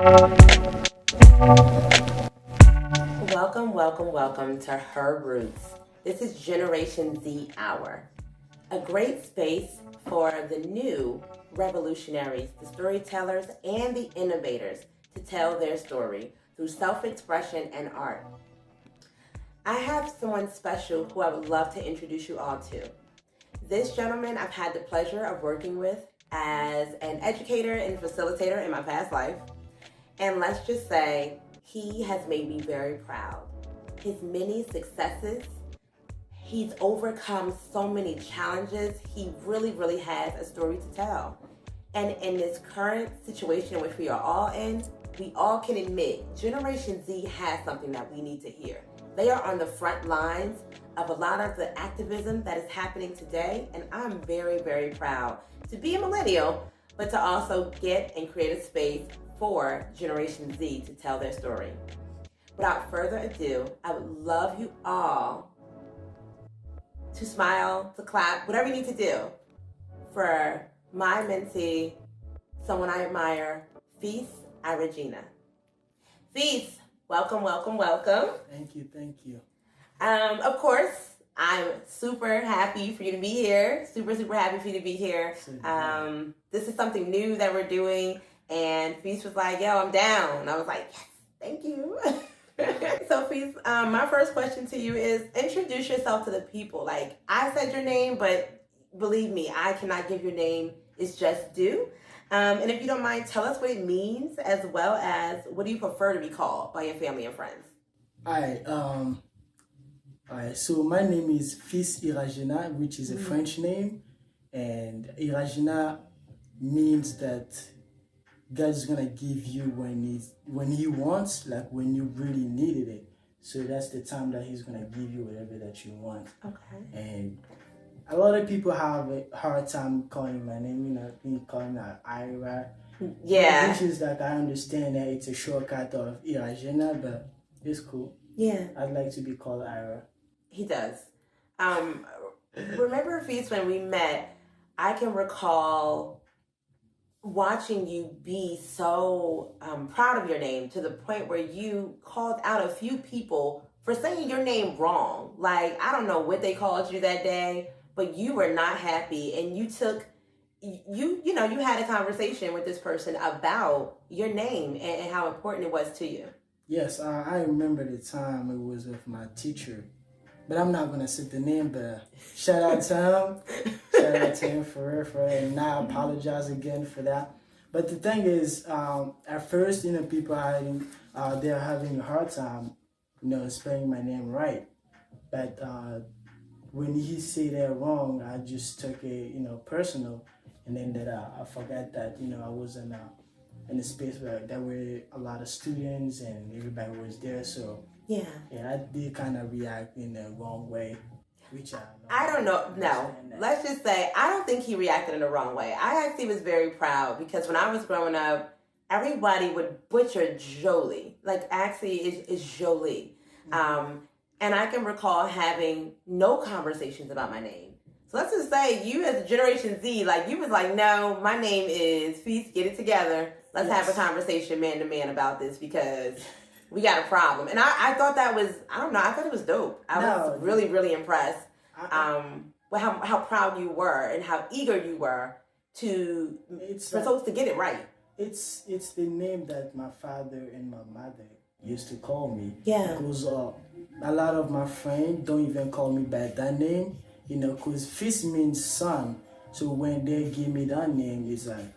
Welcome, welcome, welcome to Her Roots. This is Generation Z Hour, a great space for the new revolutionaries, the storytellers, and the innovators to tell their story through self-expression and art. I have someone special who I would love to introduce you all to. This gentleman I've had the pleasure of working with as an educator and facilitator in my past life. And let's just say, he has made me very proud. His many successes, he's overcome so many challenges. He really, really has a story to tell. And in this current situation in which we are all in, we all can admit Generation Z has something that we need to hear. They are on the front lines of a lot of the activism that is happening today, and I'm very, very proud to be a millennial, but to also get and create a space for Generation Z to tell their story. Without further ado, I would love you all to smile, to clap, whatever you need to do for my mentee, someone I admire, Fils Iragena. Fils, welcome, welcome, welcome. Thank you. Of course, I'm super happy for you to be here. Super, super happy for you to be here. This is something new that we're doing. And Fils was like, yo, I'm down. And I was like, yes, thank you. So Fils, my first question to you is introduce yourself to the people. Like, I said your name, but believe me, I cannot give your name. It's just due. And if you don't mind, tell us what it means, as well as what do you prefer to be called by your family and friends? All right. So my name is Fils Iragena, which is a French name. And Iragena means that God's gonna give you when he wants, like when you really needed it. So that's the time that he's gonna give you whatever that you want. Okay. And a lot of people have a hard time calling my name, me calling her Ira. Yeah. Which is like, I understand that it's a shortcut of Iragena, but it's cool. Yeah. I'd like to be called Ira. He does. Remember, Fils, when we met, I can recall watching you be so proud of your name to the point where you called out a few people for saying your name wrong. Like, I don't know what they called you that day, but you were not happy, and you took, you had a conversation with this person about your name and how important it was to you. Yes, I remember the time it was with my teacher, but I'm not gonna say the name, but shout out to him. Shout out to him for real, and I apologize again for that. But the thing is, at first, people they're having a hard time, spelling my name right. But when he said that wrong, I just took it, personal, and then that I forgot that I was in a space where there were a lot of students and everybody was there, so yeah, I did kind of react in the wrong way. Which I don't know. No, let's just say I don't think he reacted in the wrong way. I actually was very proud because when I was growing up, everybody would butcher Joli. Like, actually, it's Joli. And I can recall having no conversations about my name. So let's just say you, as a Generation Z, like, you was like, no, my name is Fils. Get it together. Let's have a conversation man to man about this because we got a problem. And I thought that was, I don't know, I thought it was dope. I was really, really impressed with how proud you were and how eager you were for folks to get it right. It's the name that my father and my mother used to call me. Yeah. Because a lot of my friends don't even call me by that name, because Fils means son. So when they give me that name, it's like,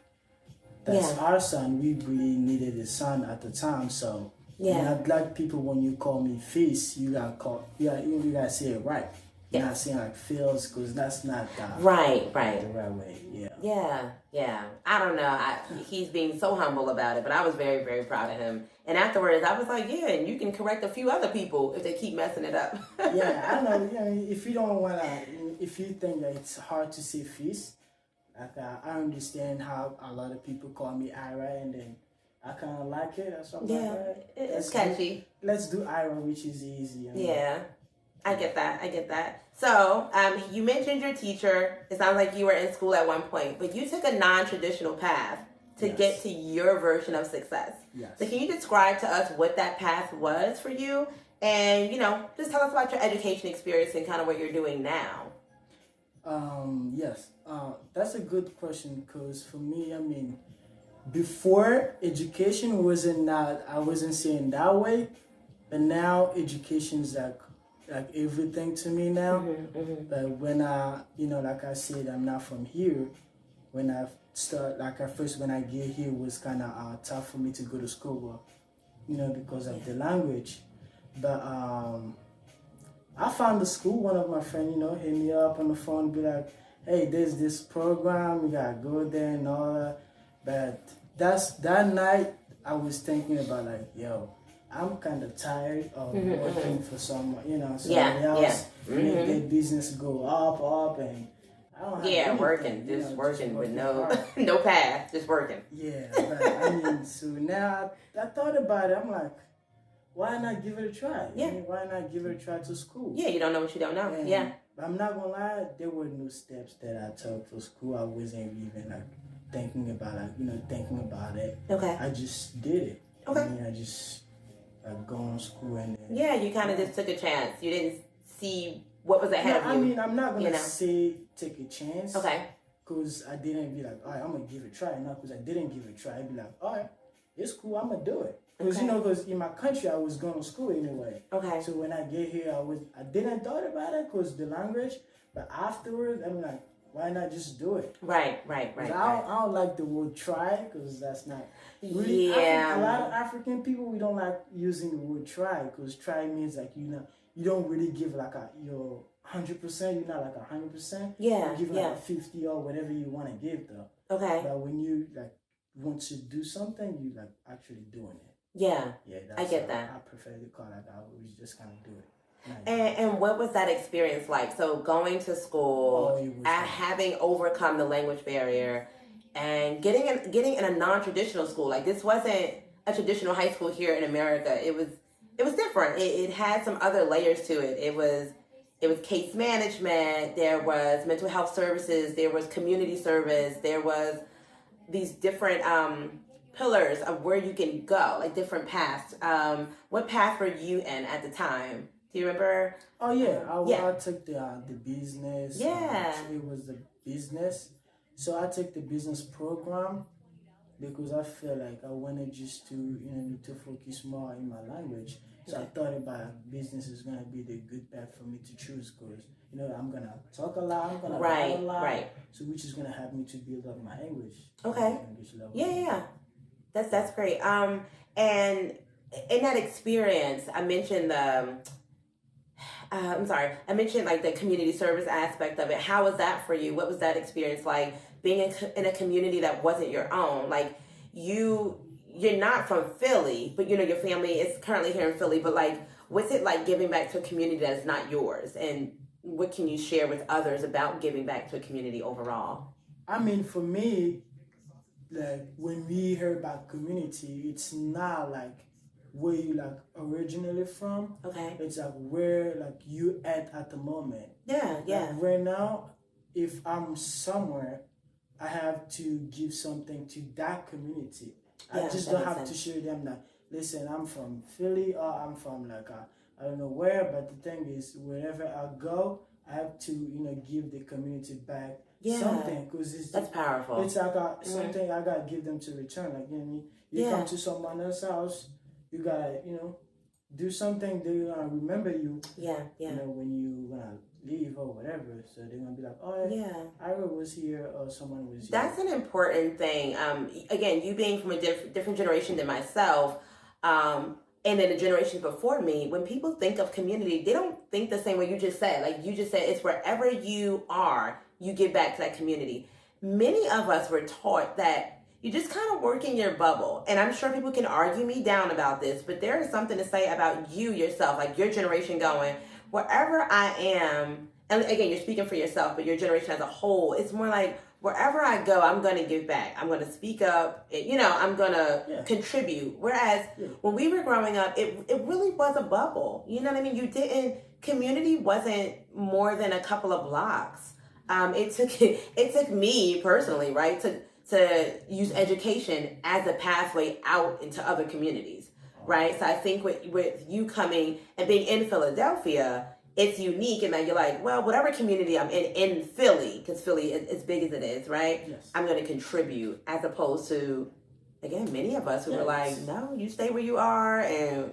that's our son. We really needed a son at the time, so yeah. And like people, when you call me Fils, you gotta say it right. You're not saying like Fils, because that's not the right way. Yeah. I don't know. He's being so humble about it, but I was very, very proud of him. And afterwards, I was like, yeah, and you can correct a few other people if they keep messing it up. Yeah, I don't know. If you don't wanna, if you think that it's hard to say Fils, like I understand how a lot of people call me Ira, and then I kind of like it or something like that. It's catchy. Let's do Ira, which is easy. Yeah, I get that. So, you mentioned your teacher. It sounds like you were in school at one point, but you took a non-traditional path to get to your version of success. Yes. So can you describe to us what that path was for you? And, just tell us about your education experience and kind of what you're doing now. Yes. That's a good question because for me, I mean, before education I wasn't saying that way, but now education is like everything to me now. But when like I said, I'm not from here. When I when I get here, it was kind of tough for me to go to school, because of the language. But I found the school. One of my friends, hit me up on the phone, be like, "Hey, there's this program. You gotta go there and all that." But that night, I was thinking about like, yo, I'm kind of tired of working for someone, somebody else make their business go up, and I don't have anything, working with no path, just working. Yeah, but I mean, so now I thought about it. I'm like, why not give it a try? Yeah. I mean, why not give it a try to school? Yeah, you don't know what you don't know. And yeah. I'm not gonna lie, there were no steps that I took for school. I wasn't even like thinking about it. Okay. I just did it. Okay. I mean, I just go on school and then, yeah, you kind of just took a chance. You didn't see what was ahead of you. I mean, I'm not gonna say take a chance. Okay. Because I didn't be like, all right, I'm gonna give it a try. Not because I didn't give it a try. I'd be like, all right, it's cool. I'm gonna do it. Because because in my country I was going to school anyway. Okay. So when I get here, I didn't thought about it because the language, but afterwards I'm like, why not just do it? Right. I don't like the word try because that's not really. Yeah. A lot of African people, we don't like using the word try because try means like you don't really give like your 100%. You're not like 100%. Yeah. You give like a 50 or whatever you want to give though. Okay. But when you like want to do something, you like actually doing it. Yeah. Yeah. I get that. I prefer to call it. I always just kind of do it. And what was that experience like? So going to school, having overcome the language barrier, and getting in a non-traditional school. Like this wasn't a traditional high school here in America. It was different. It had some other layers to it. It was case management. There was mental health services. There was community service. There was these different pillars of where you can go, like different paths. What path were you in at the time? Do you remember? Oh yeah, I took the business. Yeah, it was the business. So I took the business program because I feel like I wanted just to to focus more in my language. So I thought about business is gonna be the good path for me to choose because I'm gonna talk a lot, I'm gonna write a lot, right? So which is gonna help me to build up my English. Okay. English level. Yeah. That's great. And in that experience, I mentioned I mentioned like the community service aspect of it. How was that for you? What was that experience like being in a community that wasn't your own? Like you're not from Philly, but your family is currently here in Philly. But like, what's it like giving back to a community that is not yours? And what can you share with others about giving back to a community overall? I mean, for me, like when we hear about community, it's not like where you like originally from. Okay. It's like where like you at the moment. Yeah. Like right now, if I'm somewhere, I have to give something to that community. I just don't have to show them that, listen, I'm from Philly or I'm from like I don't know where, but the thing is, wherever I go, I have to give the community back something because that's powerful. It's like something I gotta give them to return. Like you come to someone else's house, you gotta do something. They're gonna remember you. Yeah. When you gonna leave or whatever, so they're gonna be like, oh yeah, I was here or someone was here. That's an important thing. Again, you being from a different generation than myself. And then the generations before me, when people think of community, they don't think the same way you just said. Like you just said, it's wherever you are, you give back to that community. Many of us were taught that you just kind of work in your bubble. And I'm sure people can argue me down about this, but there is something to say about you yourself, like your generation going, wherever I am, and again, you're speaking for yourself, but your generation as a whole, it's more like, wherever I go, I'm going to give back. I'm going to speak up. I'm going to contribute. Whereas when we were growing up, it really was a bubble. You know what I mean? Community wasn't more than a couple of blocks. It took me personally, right, to use education as a pathway out into other communities, right? So I think with you coming and being in Philadelphia, it's unique in that you're like, well, whatever community I'm in Philly, because Philly is as big as it is, right? Yes. I'm going to contribute, as opposed to, again, many of us who were like, no, you stay where you are, and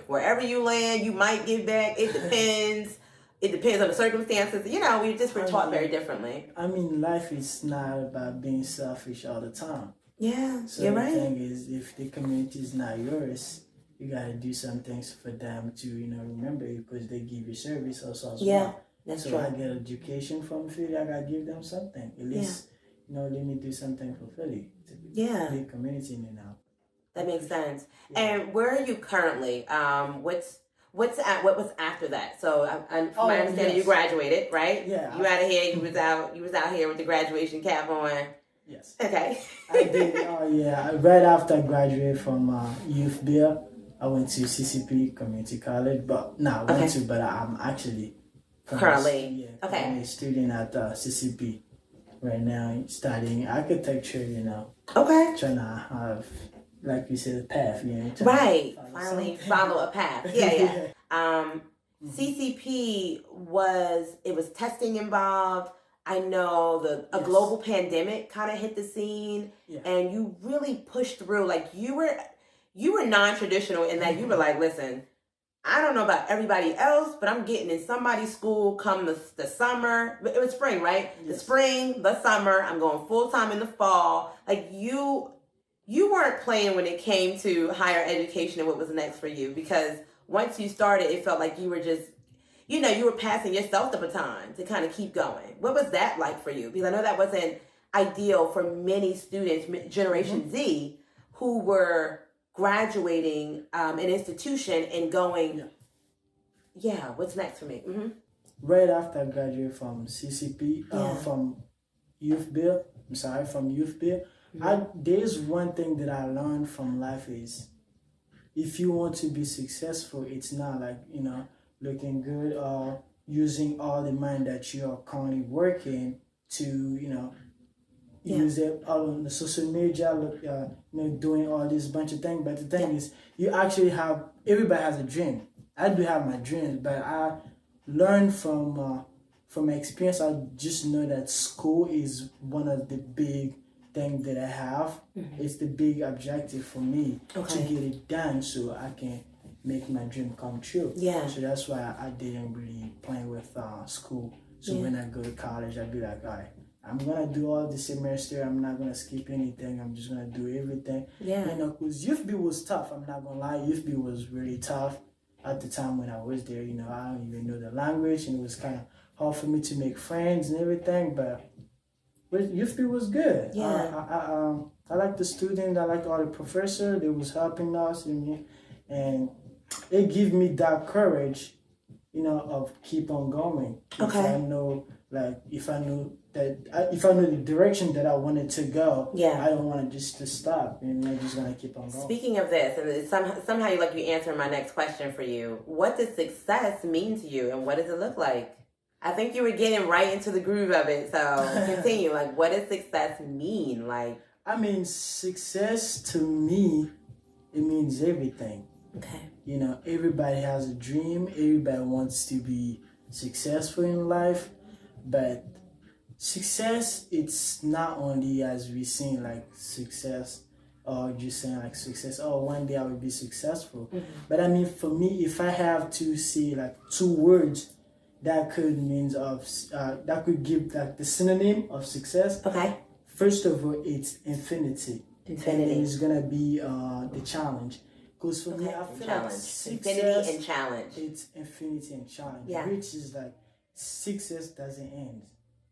wherever you land, you might give back. It depends. It depends on the circumstances. You know, we just were taught very differently. I mean, life is not about being selfish all the time. Yeah, So you're the right. thing is, if the community is not yours, you gotta do some things for them to, remember you, because they give you service also as well. That's so true. I get education from Philly, I gotta give them something. At least, let me do something for Philly. It's a big community now. That makes sense. Yeah. And where are you currently? What was after that? So, from my understanding, you graduated, right? Yeah. You out of here. You was out here with the graduation cap on. Yes. Okay. I did. Oh yeah. Right after I graduated from Youth Beer, I went to CCP Community College. But but I'm actually currently I'm a student at CCP right now, studying architecture. Okay. Trying to have, like you said, a path. Right. Finally follow a path. Yeah. CCP was testing involved. I know a global pandemic kind of hit the scene, and you really pushed through. Like you were non-traditional in that you were like, listen, I don't know about everybody else, but I'm getting in somebody's school come the summer. It was spring, right? Yes. The spring, the summer. I'm going full time in the fall. Like you weren't playing when it came to higher education and what was next for you, because once you started, it felt like you were just, you were passing yourself the baton to kind of keep going. What was that like for you? Because I know that wasn't ideal for many students, Generation Z, who were graduating an institution and going, what's next for me? Mm-hmm. Right after I graduated from CCP, from Youth Beer, there's one thing that I learned from life is, if you want to be successful, it's not like, looking good or using all the money that you are currently working to, use it all on the social media, doing all this bunch of things. But the thing is, you actually everybody has a dream. I do have my dreams, but I learned from experience. I just know that school is one of the big things that I have. Mm-hmm. It's the big objective for me to get it done so I can make my dream come true. Yeah. So that's why I didn't really play with school. So when I go to college, I'd be like, all right, I'm gonna do all the semester. I'm not gonna skip anything. I'm just gonna do everything. Yeah. Because Youth B was tough. I'm not gonna lie. Youth B was really tough at the time when I was there. I don't even know the language, and it was kind of hard for me to make friends and everything. But Youth B was good. Yeah. I liked the student. I liked all the professor. They was helping us, and it gave me that courage, of keep on going. If I know the direction that I wanted to go, I don't want to stop, and I'm just gonna keep on going. Speaking of this, and somehow you answer my next question for you. What does success mean to you, and what does it look like? I think you were getting right into the groove of it, so continue. What does success mean? I mean, success to me, it means everything. Okay. Everybody has a dream. Everybody wants to be successful in life, but success, it's not only as we sing success, or just saying success, one day I will be successful. Mm-hmm. But I mean, for me, if I have to say two words that could that could give the synonym of success. Okay. First of all, it's infinity. Infinity. And it's gonna be the challenge. Because for me, I feel like success, infinity and challenge. It's infinity and challenge, which is success doesn't end.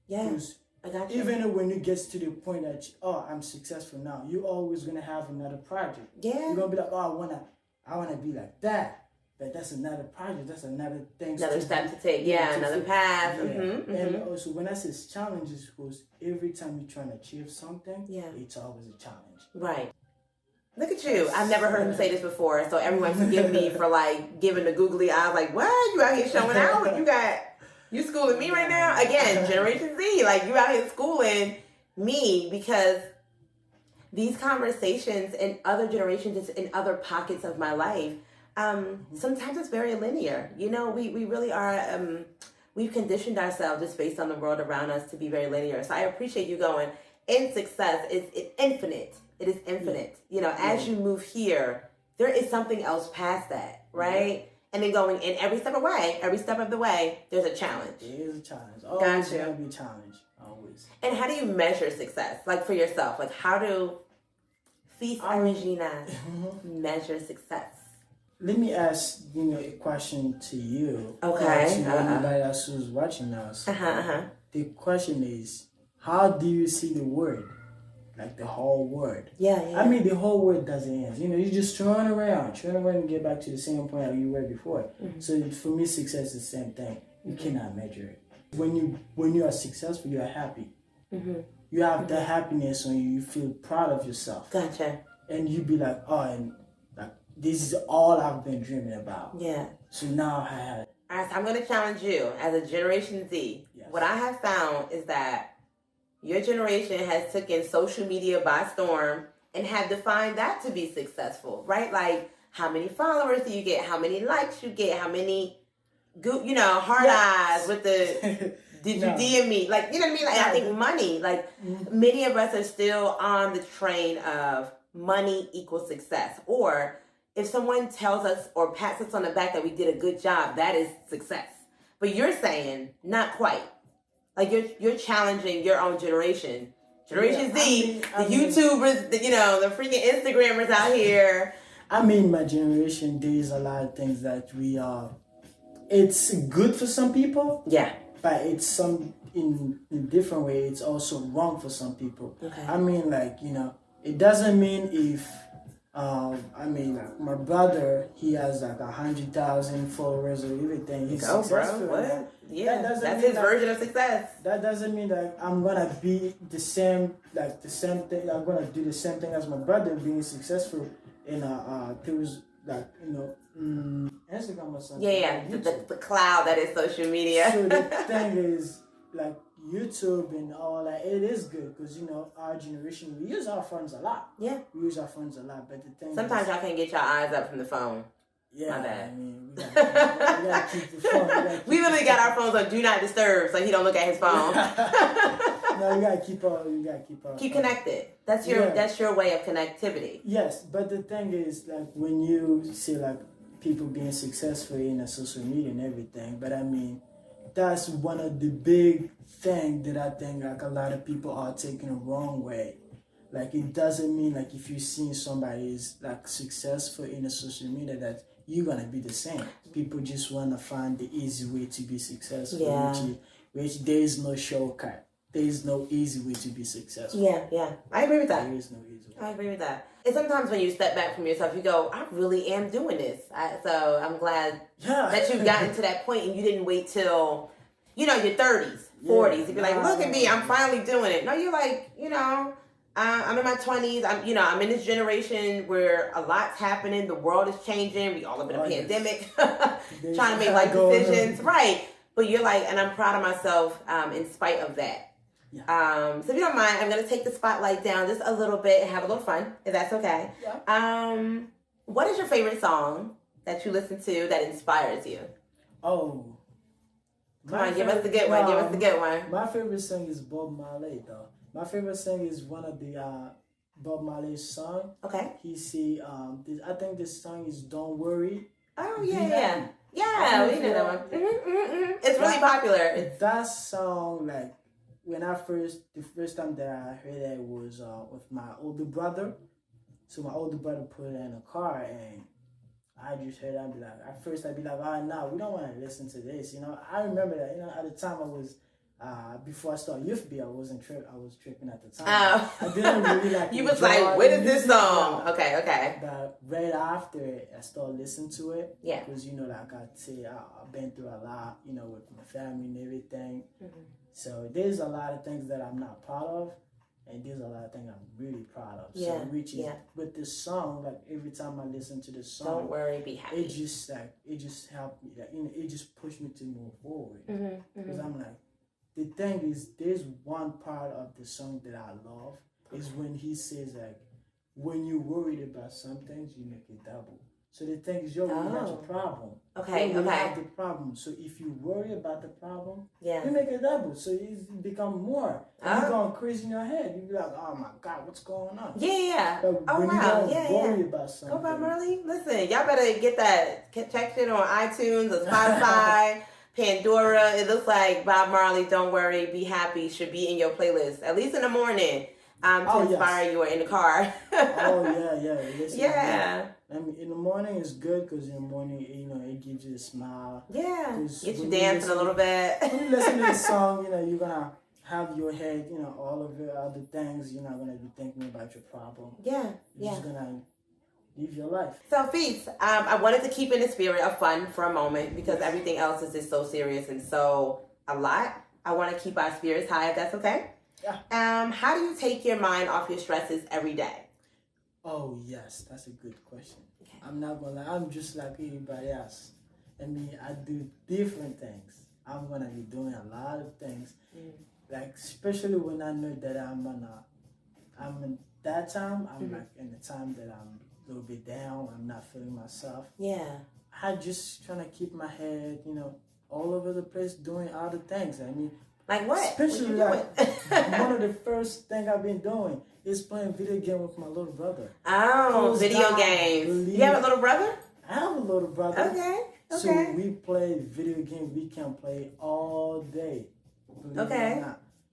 Yeah, I got you. Even when it gets to the point that I'm successful now, you're always gonna have another project. Yeah, you're gonna be like, I wanna be like that. But that's another project. That's another thing. Another step to take. Another path. Yeah. Mm-hmm, and also, when I say challenges, because every time you're trying to achieve something, it's always a challenge. Right. Look at you. I've never heard him say this before, so everyone forgive me for giving the googly eyes. What? You out here showing out? You schooling me right now? Again, Generation Z. You out here schooling me because these conversations in other generations, in other pockets of my life, sometimes it's very linear. You know, we really are, we've conditioned ourselves just based on the world around us to be very linear. So I appreciate you going, in success, it's infinite. It is infinite. You know, as you move here, there is something else past that, right? And then going in every step of the way, there's a challenge. There is a challenge. Always Gotcha. gonna be a challenge. Always. And how do you measure success? Like for yourself, like how do Fils Iragena measure success? Let me ask, a question to you. Okay. To anybody else who's watching us. The question is, how do you see the word? Like the whole word. Yeah. I mean, the whole word doesn't end. You just turn around and get back to the same point that you were before. So for me, success is the same thing. You cannot measure it. When you are successful, you are happy. You have the happiness on you. You feel proud of yourself. Gotcha. And you be like, oh, and like this is all I've been dreaming about. Yeah. So now I have it. All right, so I'm going to challenge you as a Generation Z. Yes. What I have found is that your generation has taken social media by storm and have defined that to be successful, right? Like, how many followers do you get? How many likes you get? How many, hard eyes with the, did you DM me? Like, you know what I mean? Like, I think money, like, many of us are still on the train of money equals success. Or if someone tells us or pats us on the back that we did a good job, that is success. But you're saying, not quite. Like you're challenging your own generation. Generation Z, the YouTubers, the freaking Instagrammers out here. I mean, my generation, there's a lot of things that we are. It's good for some people. Yeah. But it's some in different way. It's also wrong for some people. Okay. I mean, it doesn't mean if. My brother, he has like 100,000 followers or everything. He's successful. Bro, what? Yeah, that's his that, version of success. That doesn't mean that I'm gonna be the same thing. I'm gonna do the same thing as my brother being successful in Instagram or something. Yeah, the cloud that is social media. So the thing is, like YouTube and all that, it is good because our generation, we use our phones a lot. Yeah, we use our phones a lot. But the thing sometimes y'all can't get your eyes up from the phone. Yeah, my bad. I mean, we gotta keep the phone. We literally got our phones on do not disturb, so he don't look at his phone. No, you gotta keep connected. That's your way of connectivity. Yes, but the thing is, like when you see like people being successful in a social media and everything, but I mean, that's one of the big things that I think like a lot of people are taking the wrong way. Like it doesn't mean like if you see somebody is like successful in a social media that you're gonna be the same. People just wanna find the easy way to be successful, which there is no shortcut. There is no easy way to be successful. Yeah. I agree with that. There is no easy way. I agree with that. And sometimes when you step back from yourself, you go, I really am doing this. So I'm glad that you've gotten to that point and you didn't wait till, your 30s, 40s. You'd be like, look at me, I'm finally doing it. No, you're like, I'm in my 20s. I'm in this generation where a lot's happening. The world is changing. We all have been in a pandemic, trying to make life decisions. Right. But you're like, and I'm proud of myself in spite of that. Yeah. So if you don't mind, I'm going to take the spotlight down just a little bit and have a little fun, if that's okay. Yeah. What is your favorite song that you listen to that inspires you? Oh. Come on, give us the good one. Give us the good one. My favorite song is Bob Marley, though. My favorite song is one of the Bob Marley's song. Okay. I think this song is "Don't Worry." Oh yeah. We know that one. It's really popular. That song, like the first time that I heard it was with my older brother. So my older brother put it in a car and I just heard it. I'd be like, no, we don't want to listen to this. I remember that. At the time I was. Before I started Youth B, I was tripping at the time. Oh. I didn't really like. You was like, "What is this song?" Okay. But right after I started listening to it, yeah, because like I say, I've been through a lot, with my family and everything. Mm-hmm. So there's a lot of things that I'm not proud of, and there's a lot of things I'm really proud of. Yeah, so which is with this song, like every time I listen to this song, don't worry, be happy. It just helped me. It just pushed me to move forward. Because I'm like. The thing is, there's one part of the song that I love is when he says like, when you're worried about some things, you make it double. So the thing is, you're worried about your problem. Okay, you have the problem. So if you worry about the problem, you make it double. So it become more. And you're going crazy in your head. You be like, oh my God, what's going on? Yeah. But when you don't worry about something. Go Bob Marley. Listen, y'all better get that. Check it on iTunes or Spotify, Pandora. It looks like Bob Marley, Don't Worry, Be Happy should be in your playlist, at least in the morning, to inspire you or in the car. Listen, yeah. I mean, in the morning it's good because in the morning, you know, it gives you a smile. Yeah. Get you dancing a little bit. When you listen to the song, you know, you're going to have your head, you know, all of the other things. You're not going to be thinking about your problem. Yeah. You're just going to live your life. So, Fils, I wanted to keep in the spirit of fun for a moment because everything else is just so serious and so a lot. I want to keep our spirits high, if that's okay. Yeah. How do you take your mind off your stresses every day? Oh, yes. That's a good question. Okay. I'm not going to lie. I'm just like everybody else. I mean, I do different things. I'm going to be doing a lot of things. Like, especially when I know that I'm in that time, I'm like in the time that I'm a little bit down, I'm not feeling myself. Yeah. I just trying to keep my head, you know, all over the place doing other things. I mean, like what? Especially like one of the first thing I've been doing is playing video game with my little brother. Oh, video games. You have a little brother? I have a little brother. Okay. So we play video game. We can play all day. Okay.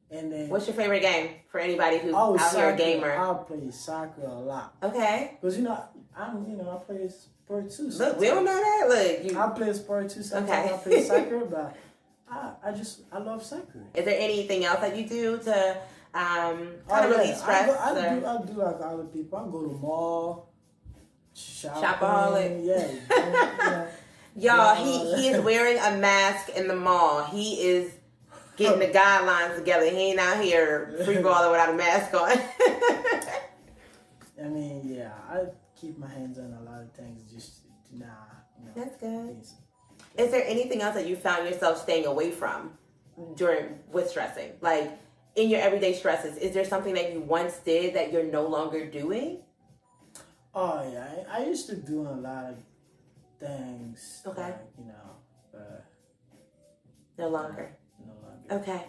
And then, what's your favorite game for anybody who's out here a gamer? I play soccer a lot. Okay. Because I play sport too. Sometimes. Look, we don't know that. Look, I play sport too. Sometimes I play soccer, but I love soccer. Is there anything else that you do to kind of release stress? I do like other people. I go to the mall, shopaholic. Yeah. Y'all, he is wearing a mask in the mall. He is getting the guidelines together. He ain't out here free balling without a mask on. I mean, I keep my hands on a lot of things. Just That's good. Is there anything else that you found yourself staying away from with stressing? Like in your everyday stresses, is there something that you once did that you're no longer doing? Oh yeah, I used to do a lot of things. Okay. Like, no longer. Okay.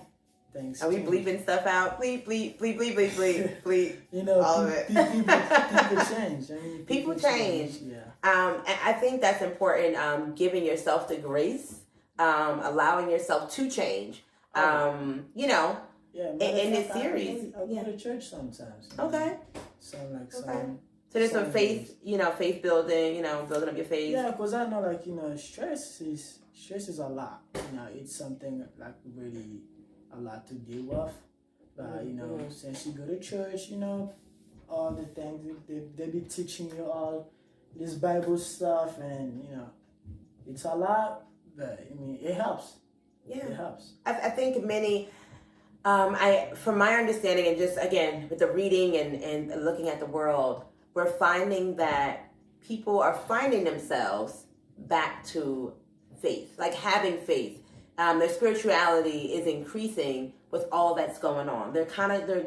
Things. Are we bleeping stuff out? Bleep, bleep, bleep, bleep, bleep, bleep, bleep. All of it. People change. I mean, people change. Yeah. And I think that's important. Giving yourself the grace, allowing yourself to change. Yeah. In this series. I go to church sometimes. Okay. So there's some faith, faith building, building up your faith. Yeah, because I know, stress is a lot. It's something like really a lot to deal with. But, since you go to church, all the things, they be teaching you all this Bible stuff and, it's a lot, but, it helps. Yeah. It helps. I think many, from my understanding and just, again, with the reading and looking at the world, we're finding that people are finding themselves back to faith, like having faith. Their spirituality is increasing with all that's going on. They're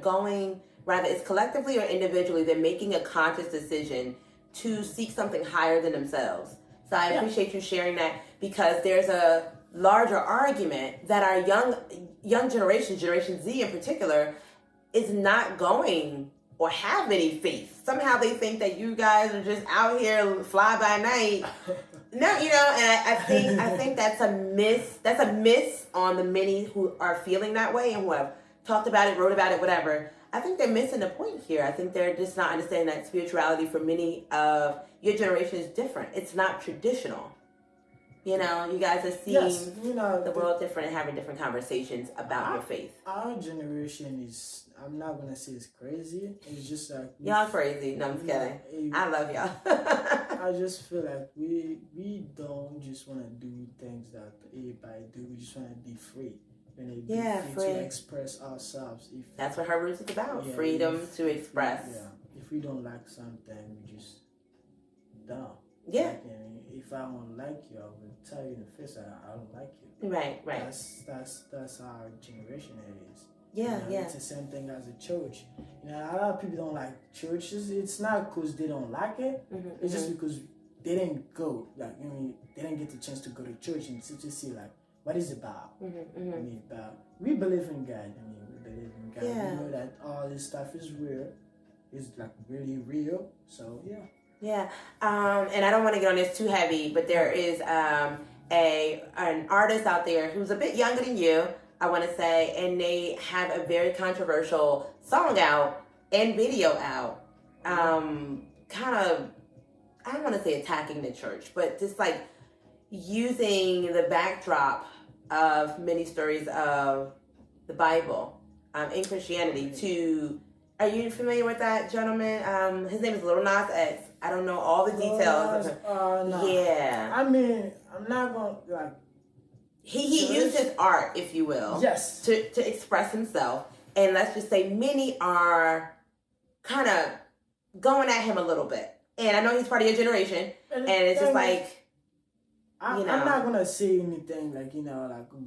going, rather it's collectively or individually, they're making a conscious decision to seek something higher than themselves. So I appreciate you sharing that because there's a larger argument that our young generation, Generation Z in particular, is not going or have any faith. Somehow they think that you guys are just out here fly by night. No, and I think that's a miss. That's a miss on the many who are feeling that way and who have talked about it, wrote about it, whatever. I think they're missing the point here. I think they're just not understanding that spirituality for many of your generation is different. It's not traditional. You guys are seeing the world different and having different conversations about your faith. Our generation is, I'm not going to say it's crazy. It's just like... Y'all crazy. No, I'm just kidding. I love y'all. I just feel like we don't just want to do things that everybody do. We just want to be free. And be free to express ourselves. That's what her roots is about. Freedom to express. If we don't like something, we just don't. Yeah. If I don't like you, I will tell you in the face I don't like you. Right. That's our generation it is. Yeah, yeah. It's the same thing as a church. A lot of people don't like churches. It's not because they don't like it. It's just because they didn't go. They didn't get the chance to go to church and to see what is it about. We believe in God. We believe in God. Yeah. We know that all this stuff is real. It's really real. So yeah. Yeah. And I don't want to get on this too heavy, but there is an artist out there who's a bit younger than you, I want to say, and they have a very controversial song out and video out, kind of, I don't want to say attacking the church, but just using the backdrop of many stories of the Bible in Christianity to, are you familiar with that gentleman? His name is Lil Nas X. I don't know all the details. No. Yeah. I'm not going to, He used his art, if you will, yes, to express himself. And let's just say many are kind of going at him a little bit. And I know he's part of your generation. And it's just I'm not going to say anything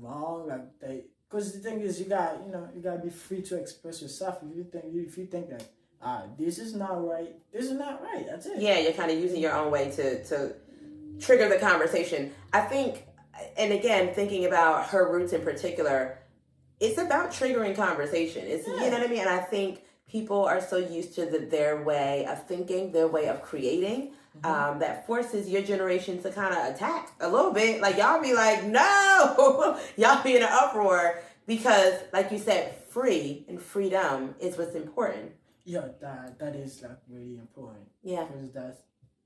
wrong, because the thing is, you got to be free to express yourself. If you think that, this is not right, that's it. Yeah, you're kind of using your own way to trigger the conversation. I think, and again, thinking about her roots in particular, it's about triggering conversation. It's You know what I mean? And I think people are so used to their way of thinking, their way of creating, that forces your generation to kind of attack a little bit. Y'all be like, no! Y'all be in an uproar because, like you said, free and freedom is what's important. Yeah, that is really important. Yeah. Because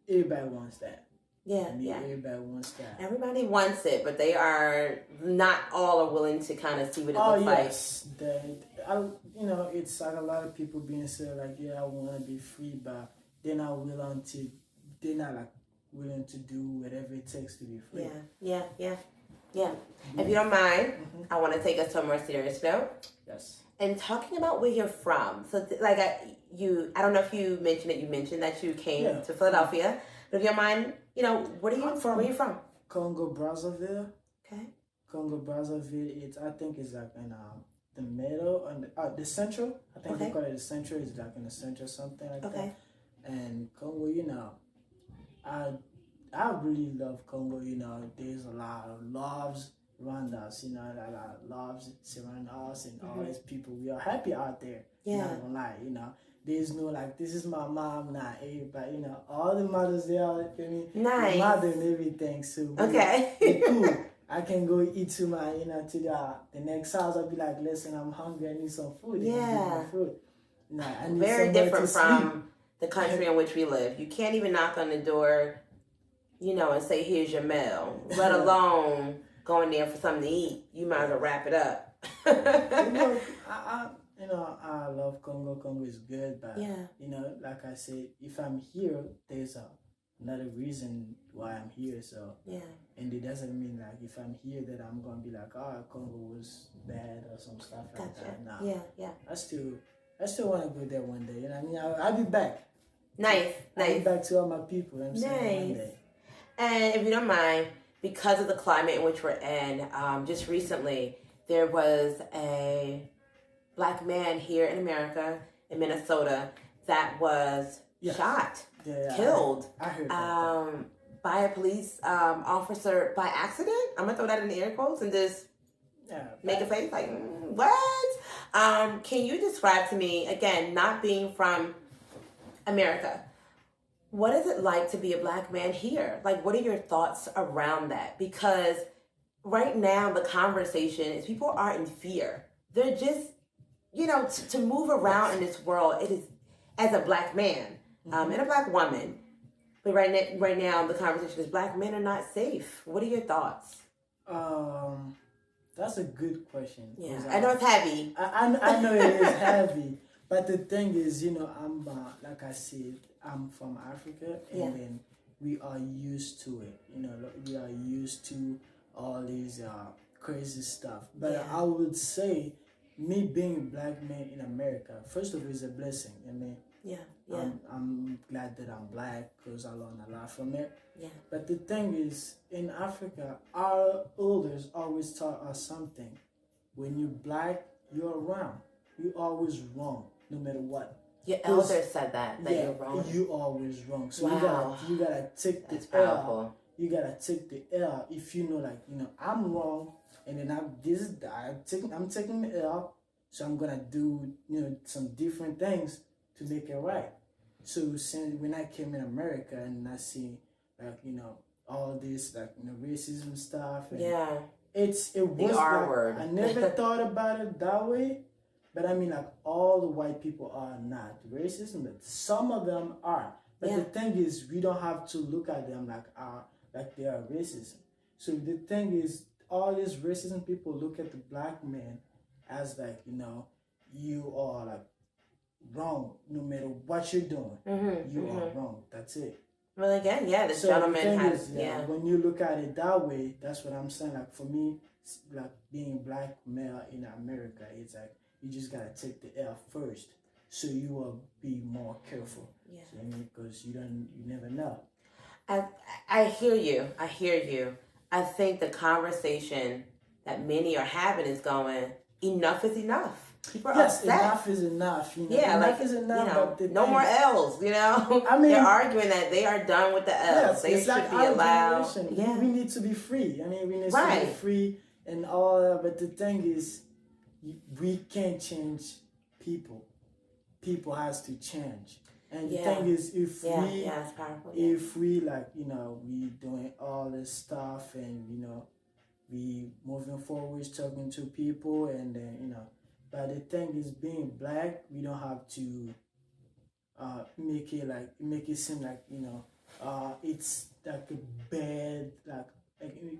everybody wants that. Yeah, Everybody wants that. Everybody wants it, but they are not all are willing to kind of see what it looks like. It's a lot of people being said I want to be free, but they're not willing to. They're not willing to do whatever it takes to be free. Yeah. If you don't mind, I want to take us to a more serious note. Yes. And talking about where you're from. So, I don't know if you mentioned it. You mentioned that you came to Philadelphia. But if you don't mind, where are you from? Congo Brazzaville. Okay. Congo Brazzaville. I think it's in the middle and the central. I think they call it the central. It's in the central, something like that. And Congo, I really love Congo. There's a lot of loves around us. A lot of loves surround us and all these people. We are happy out there. Yeah. Not gonna lie. There's no this is my mom, not everybody. All the mothers there. Nice. Mother and everything. So okay. Cool. I can go eat to my, to the next house. I'll be like, listen, I'm hungry. I need some food. Yeah. Food. I need very different from sleep. The country in which we live. You can't even knock on the door, and say, here's your mail. Let alone going there for something to eat. You might as well wrap it up. I love Congo. Congo is good, but like I said, if I'm here, there's another reason why I'm here. So and it doesn't mean if I'm here that I'm gonna be Congo was bad or some stuff like that. No. Yeah. I still want to go there one day. I'll be back. Nice. I'll be back to all my people. One day. And if you don't mind, because of the climate in which we're in, just recently there was a Black man here in America, in Minnesota, that was shot, killed, I heard that. by a police officer by accident. I'm gonna throw that in the air quotes and just make a face what? Can you describe to me, again, not being from America, what is it like to be a Black man here? What are your thoughts around that? Because right now the conversation is people are in fear. They're just, to move around in this world, it is as a Black man and a Black woman. But right now the conversation is Black men are not safe. What are your thoughts? That's a good question. Yeah, I know it's heavy. I know it is heavy, but the thing is, I'm like I said, I'm from Africa, and then we are used to it. We are used to all these crazy stuff. But I would say, me being a Black man in America, first of all, is a blessing. I'm glad that I'm Black because I learned a lot from it. Yeah. But the thing is, in Africa, our elders always taught us something. When you're Black, you're around. you always wrong, no matter what. Your elders said that you're wrong. You always wrong. So Wow. you gotta take That's the L. powerful. You gotta take the L. If you know, like, I'm wrong, and then I'm taking the L, so I'm gonna do some different things to make it right. So since when I came in America and I see like all this like racism stuff, and it was the R like, word. I never thought about it that way, but I mean like all the white people are not racism, but some of them are. But the thing is, we don't have to look at them like they are racism. So the thing is, all these racism people look at the black man as like you are like wrong no matter what you're doing. You are wrong. That's it. Well, again, this gentleman has when you look at it that way, that's what I'm saying. Like for me, like being black male in America, it's like you just gotta take the L first, so you will be more careful. So, because you never know. I hear you. I think the conversation that many are having is going, enough is enough. People are upset. Enough is enough. Enough is enough. No more L's. I mean, they're arguing that they are done with the L's. They should be allowed. We need to be free. I mean, we need to be free and all that. But the thing is, we can't change people. People has to change. And the thing is, if it's powerful. If we like, we doing all this stuff and we moving forward, talking to people, and then but the thing is, being black, we don't have to make it seem like it's like a bad, like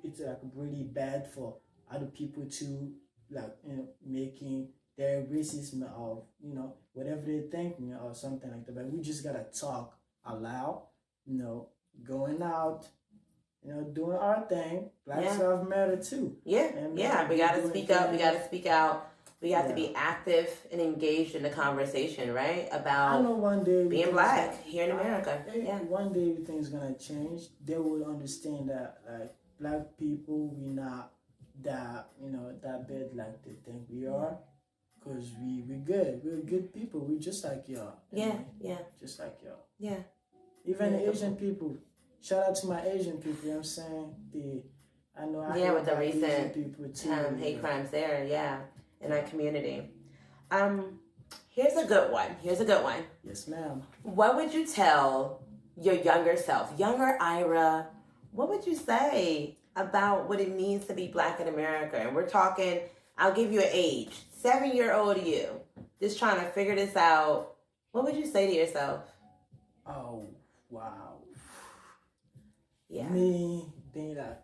it's like really bad for other people to like making their racism of whatever they're thinking or something like that. But we just gotta talk aloud, going out, doing our thing. Black Lives Matter too. We gotta speak up. We gotta speak out. We have to be active and engaged in the conversation, right? About one day being black here in America. One day everything's gonna change. They will understand that like black people, we not that that bad like they think we are. Because we're good. We're good people. We're just like y'all. Just like y'all. Even the Asian people. Shout out to my Asian people. You know what I'm saying? I know I with the recent people too, hate crimes there, in our community. Here's a good one. Yes, ma'am. What would you tell your younger self, younger Ira? What would you say about what it means to be black in America? And we're talking, I'll give you an age. 7-year-old you, just trying to figure this out. What would you say to yourself? Oh, wow. Yeah. Me being like,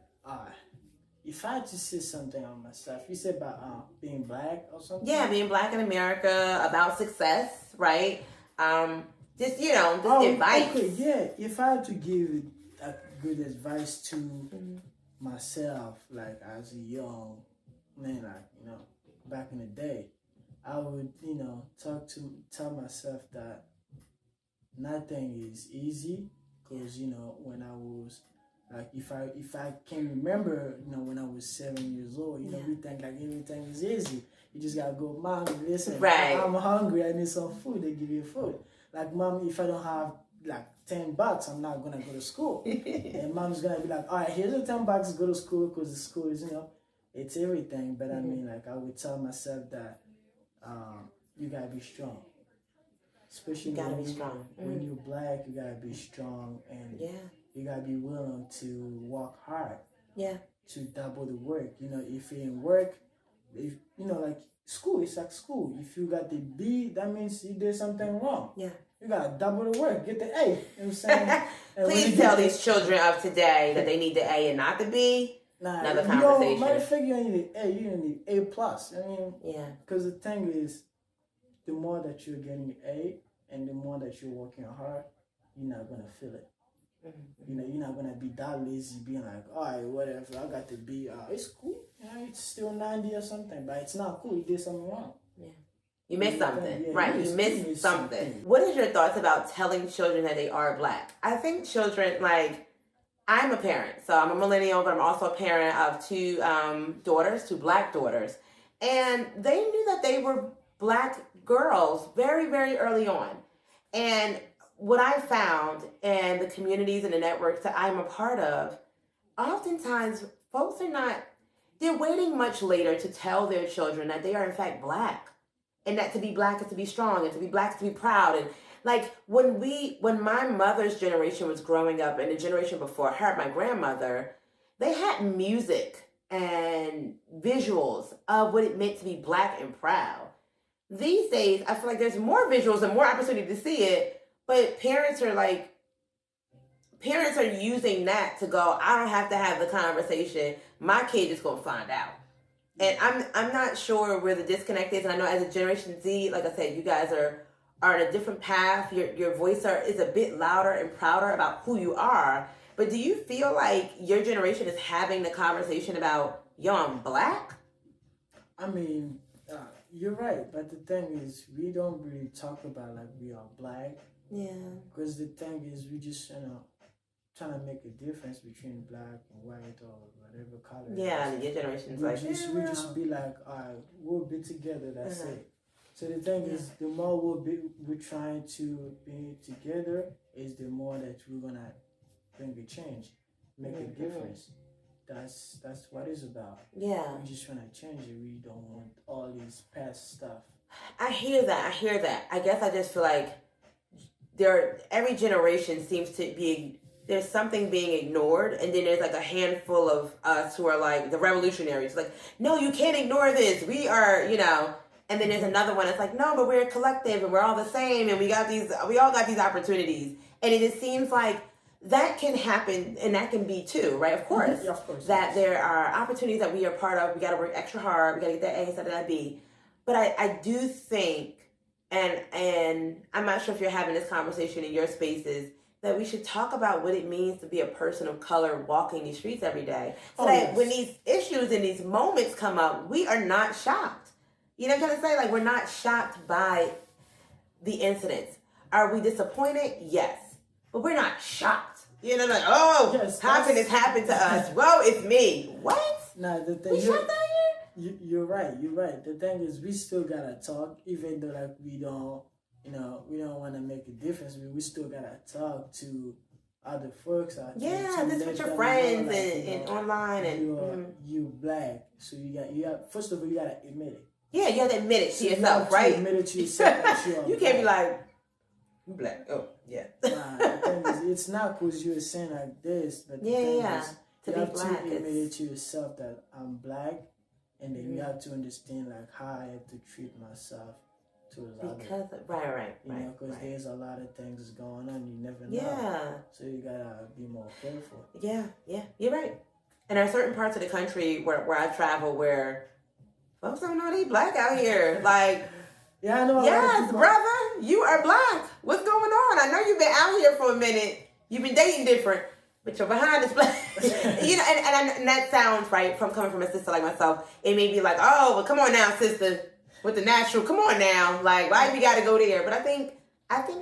if I had to say something on myself, you said about being black or something? Yeah, being black in America, about success, right? Just advice. Okay, if I had to give good advice to myself, like as a young man, like, back in the day, I would, tell myself that nothing is easy, because, when I was, like, if I can remember, when I was 7 years old, we think like everything is easy. You just gotta go, Mom, listen, I'm hungry, I need some food, they give you food. Like, Mom, if I don't have like $10, I'm not gonna go to school. And Mom's gonna be like, all right, here's the $10, go to school, because the school is, it's everything. But I mean, like, I would tell myself that you gotta be strong. Especially when you're black, you gotta be strong, and you gotta be willing to work hard. To double the work. If it ain't work, if like school, it's like school. If you got the B, that means you did something wrong. You gotta double the work, get the A. You know what I'm saying? Please tell these children of today that they need the A and not the B. Another conversation. Matter of fact, you don't need A, you don't need A+. I mean, because the thing is, the more that you're getting A and the more that you're working hard, you're not gonna feel it. You're not gonna be that lazy, being like, all right, whatever, I got the B. It's cool. It's still 90 or something, but it's not cool. You did something wrong. You missed something, right? You missed something. What is your thoughts about telling children that they are black? I think children, like, I'm a parent, so I'm a millennial, but I'm also a parent of two daughters, two black daughters. And they knew that they were Black girls very, very early on. And what I found in the communities and the networks that I'm a part of, oftentimes folks are not, they're waiting much later to tell their children that they are in fact Black. And that to be Black is to be strong, and to be Black is to be proud. And like when my mother's generation was growing up, and the generation before her, my grandmother, they had music and visuals of what it meant to be Black and proud. These days, I feel like there's more visuals and more opportunity to see it, but parents are using that to go, I don't have to have the conversation. My kid is gonna find out. And I'm not sure where the disconnect is. And I know as a Generation Z, like I said, you guys are on a different path. Your voice is a bit louder and prouder about who you are. But do you feel like your generation is having the conversation about, yo, I'm Black? I mean, you're right. But the thing is, we don't really talk about like we are Black. Yeah. Because the thing is, we just, trying to make a difference between Black and white or whatever color. Yeah, and your generation's we just be like, all right, we'll be together. That's it. So the thing is, the more we're trying to be together, is the more that we're gonna bring a change, make a difference. That's what it's about. Yeah. We're just trying to change it. We don't want all these past stuff. I hear that. I guess I just feel like every generation seems to be, there's something being ignored, and then there's like a handful of us who are like the revolutionaries. Like, no, you can't ignore this. We are, and then there's another one that's like, no, but we're a collective and we're all the same, and we all got these opportunities. And it just seems like that can happen, and that can be too, right? Of course. Yeah, of course. That there are opportunities that we are part of. We got to work extra hard. We got to get that A instead of that B. But I do think, and I'm not sure if you're having this conversation in your spaces, that we should talk about what it means to be a person of color walking these streets every day. So that when these issues and these moments come up, we are not shocked. You know what I'm trying to say? Like, we're not shocked by the incidents. Are we disappointed? Yes. But we're not shocked. You know, like, oh, yes, how can this happen to us? Well, it's me. What? Nah, the thing, we shocked out here? You're right. The thing is, we still gotta talk, even though like we don't want to make a difference. We still gotta talk to other folks out there. Yeah, this with your friends and online, and you Black, so you got first of all you gotta admit it. Yeah, you have to admit it to yourself, right? Admit it to yourself that you are You can't be like, you Black. Oh, yeah. Nah, the thing is, it's not because you're saying like this, but the thing is, you have to admit it to yourself that I'm Black, and then you have to understand like how I have to treat myself towards others. Right. Because there's a lot of things going on. You never know. Yeah. So you gotta be more careful. Yeah, you're right. And there are certain parts of the country where I travel where folks don't know they Black out here. Like, yeah, I know. Yes, brother, you are Black. What's going on? I know you've been out here for a minute. You've been dating different, but you're behind this Black. And that sounds right from coming from a sister like myself. It may be like, oh, well, come on now, sister, with the natural. Come on now, like, why we got to go there? But I think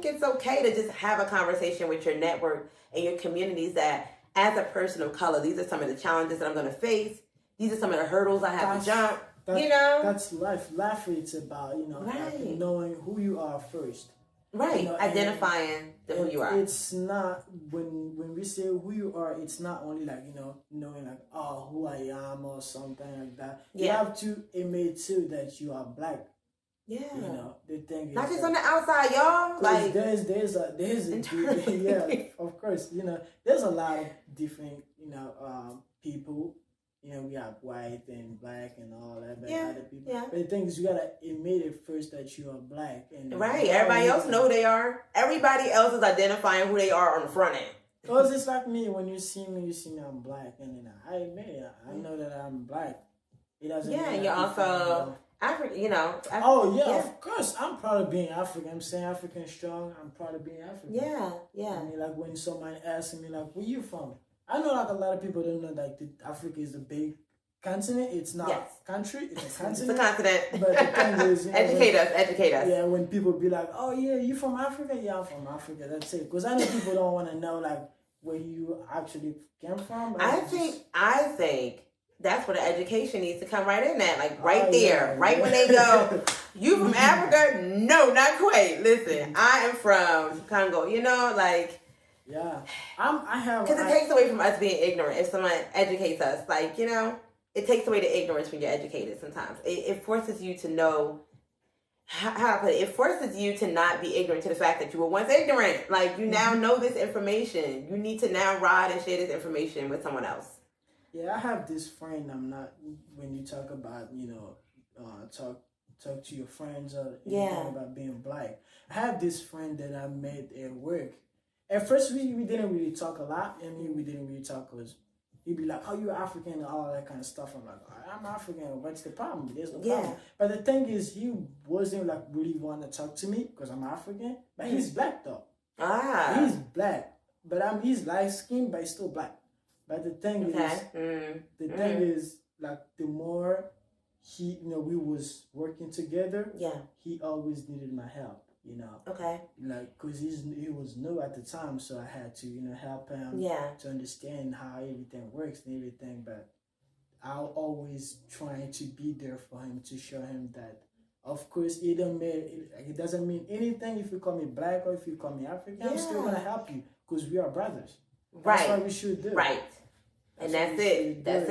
it's okay to just have a conversation with your network and your communities that, as a person of color, these are some of the challenges that I'm going to face. These are some of the hurdles I have to jump. That's life. Life is about, right. like knowing who you are first. Right. Identifying who you are. It's not, when we say who you are, it's not only like, knowing like, oh, who I am or something like that. Yeah. You have to admit too that you are Black. Yeah. The thing is, not just on the outside, y'all. Like, there's a yeah, of course. There's a lot of different, people. We have white and Black and all that, but other people. Yeah. But the thing is, you gotta admit it first that you are Black. And right. Everybody else know who they are. Everybody else is identifying who they are on the front end. Because it's like me. When you see me, I'm Black, and then I admit it. I know that I'm Black. It doesn't. Yeah, and you're also African. Of course. I'm proud of being African. I'm saying African strong. I'm proud of being African. Yeah. I mean, like when somebody asks me, like, where you from? I know like a lot of people don't know that Africa is a big continent. It's not a country. It's a continent. It's a continent. But the thing is, educate us. Yeah, when people be like, "Oh yeah, you from Africa?" Yeah, I'm from Africa. That's it. Because I know people don't want to know like where you actually came from. I think that's where the education needs to come right in at, like right there, right when they go, you from Africa? No, not quite. Listen, I am from Congo, like. Yeah. I have. Because it takes away from us being ignorant if someone educates us. Like, it takes away the ignorance when you're educated sometimes. It forces you to know, how I put it, it forces you to not be ignorant to the fact that you were once ignorant. Like, you now know this information. You need to now ride and share this information with someone else. Yeah, I have this friend. When you talk about, talk to your friends or talk about being black. I have this friend that I met at work. At first, we didn't really talk a lot. We didn't really talk because he'd be like, "Oh, you're African," and all that kind of stuff. I'm like, "I'm African. What's the problem? There's no problem." But the thing is, he wasn't like really want to talk to me because I'm African. But he's black though. He's black, but he's light skinned, but he's still black. But the thing is, like the more we was working together, he always needed my help. Like, cause he was new at the time, so I had to help him to understand how everything works and everything. But I'll always trying to be there for him to show him that, of course, it doesn't mean anything if you call me black or if you call me African. I'm still gonna help you because we are brothers. That's what we should do. Right. And that's it. That's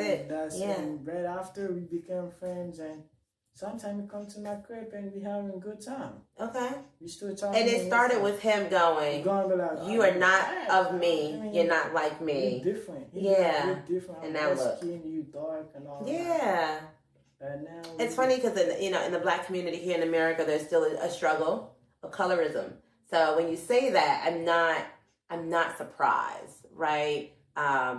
it. And right after we became friends, and sometimes we come to my crib and we having a good time. Okay. We still talking. And it started with him going like, you are not of me. You're not like me. You're different. You're different. And now look. Skin, you dark and all that. But now it's funny because in the black community here in America, there's still a struggle of colorism. So when you say that, I'm not surprised, right?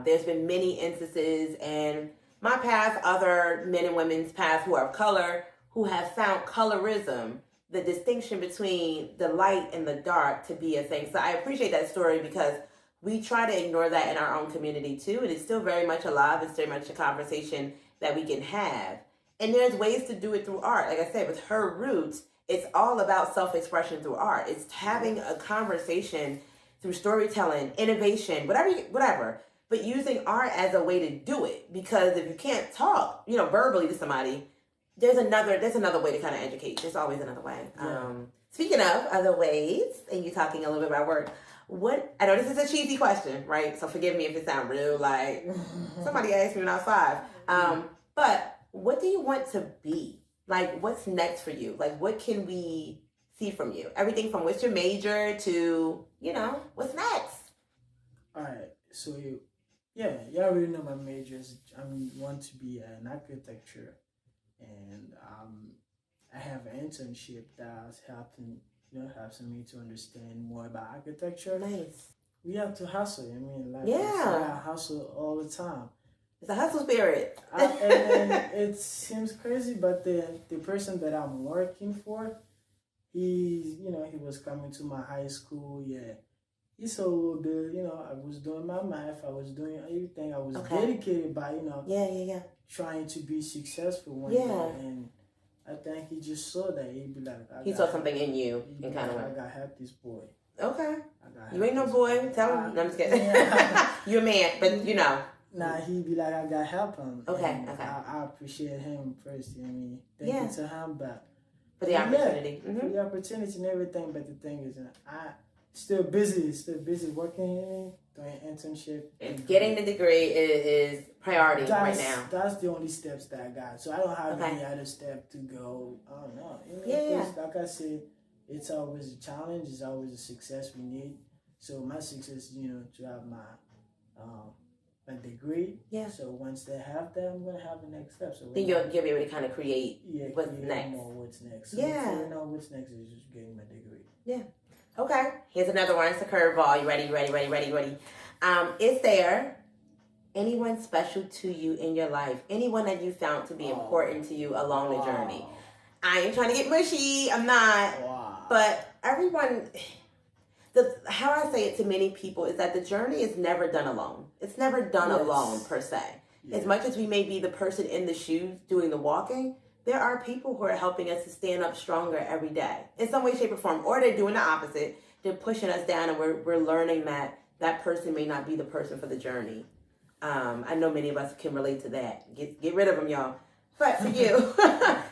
There's been many instances in my past, other men and women's past who are of color, who have found colorism, the distinction between the light and the dark, to be a thing. So I appreciate that story because we try to ignore that in our own community too. And it's still very much alive. It's very much a conversation that we can have. And there's ways to do it through art. Like I said, with Her Roots, it's all about self-expression through art. It's having a conversation through storytelling, innovation, whatever. But using art as a way to do it, because if you can't talk, verbally to somebody, there's another way to kind of educate. There's always another way. Yeah. Speaking of other ways, and you talking a little bit about work, I know this is a cheesy question, right? So forgive me if it sounds real like somebody asked me when I was 5. But what do you want to be? Like, what's next for you? Like, what can we see from you? Everything from what's your major to, what's next? All right. So you already know my majors. I want to be an architecture, and I have an internship that's helping me to understand more about architecture. Nice. We have to hustle. I hustle all the time. It's a hustle spirit. And it seems crazy, but the person that I'm working for, he was coming to my high school. Yeah. He saw a little bit, I was doing my math, I was doing everything. I was dedicated by, trying to be successful one day. And I think he just saw that. He'd be like, he saw something in you and kind of I got help this boy. Okay. You ain't no boy. Tell him. No, I'm just kidding. You're a man, but Nah, he'd be like, I got help him. Okay. I appreciate him first. Thank you to him, but for the opportunity. For the opportunity and everything. But the thing is, Still busy working, doing internship. And getting the degree is priority right now. That's the only steps that I got. So I don't have any other step to go. I don't know. Like I said, it's always a challenge. It's always a success we need. So my success, to have my degree. Yeah. So once they have that, I'm gonna have the next step. So then you'll be able to kind of create what's next. More what's next. So what's next is just getting my degree. Yeah. Okay, here's another one. It's a curveball. You ready? Is there anyone special to you in your life? Anyone that you found to be important to you along the journey? I ain't trying to get mushy. I'm not. Wow. But everyone, how I say it to many people is that the journey is never done alone. It's never done alone, per se. Yeah. As much as we may be the person in the shoes doing the walking, there are people who are helping us to stand up stronger every day in some way, shape, or form. Or they're doing the opposite. They're pushing us down, and we're learning that person may not be the person for the journey. I know many of us can relate to that. Get rid of them, y'all. But for you,